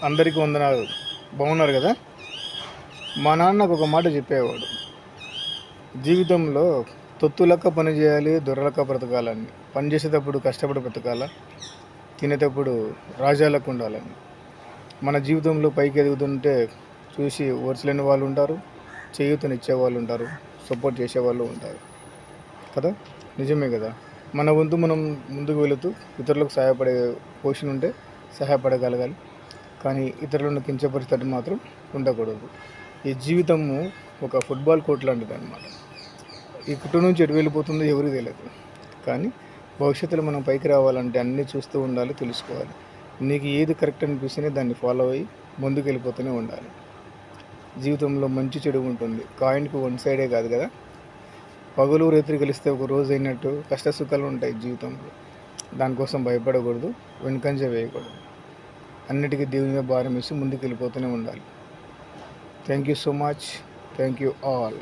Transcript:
అందరికీ వందనాలు. బాగున్నారు కదా? మా నాన్న నాకు ఒక మాట చెప్పేవాడు. జీవితంలో తొత్తులక్క పని చేయాలి, దొరలక్క బ్రతకాలని. పని చేసేటప్పుడు కష్టపడి బ్రతకాల, తినేటప్పుడు రాజాలకు ఉండాలని. మన జీవితంలో పైకి ఎదుగుతుంటే చూసి ఓర్చలేని వాళ్ళు ఉంటారు, చేయూతనిచ్చే వాళ్ళు ఉంటారు, సపోర్ట్ చేసేవాళ్ళు ఉంటారు కదా. నిజమే కదా. మన వంతు మనం ముందుకు వెళుతూ ఇతరులకు సహాయపడే పొజిషన్ ఉంటే సహాయపడగలగాలి. కానీ ఇతరులను కించపరిచేటట్టు మాత్రం ఉండకూడదు. ఈ జీవితము ఒక ఫుట్బాల్ కోర్ట్ లాంటిది అనమాట. ఈ కుటుంబం నుంచి ఎటు వెళ్ళిపోతుందో ఎవరికి తెలియదు. కానీ భవిష్యత్తులో మనం పైకి రావాలంటే అన్నీ చూస్తూ ఉండాలి, తెలుసుకోవాలి. నీకు ఏది కరెక్ట్ అనిపిస్తేనే దాన్ని ఫాలో అయ్యి ముందుకు వెళ్ళిపోతూనే ఉండాలి. జీవితంలో మంచి చెడు ఉంటుంది. కాయిన్కి వన్ సైడే కాదు కదా. పగలు రాత్రి కలిస్తే ఒక రోజు అయినట్టు కష్ట సుఖాలు ఉంటాయి జీవితంలో. దానికోసం భయపడకూడదు, వెనుకంజ వేయకూడదు. అన్నిటికీ దేవుని మీద భారం వేసి ముందుకు వెళ్ళిపోతూనే ఉండాలి. Thank you so much. Thank you all.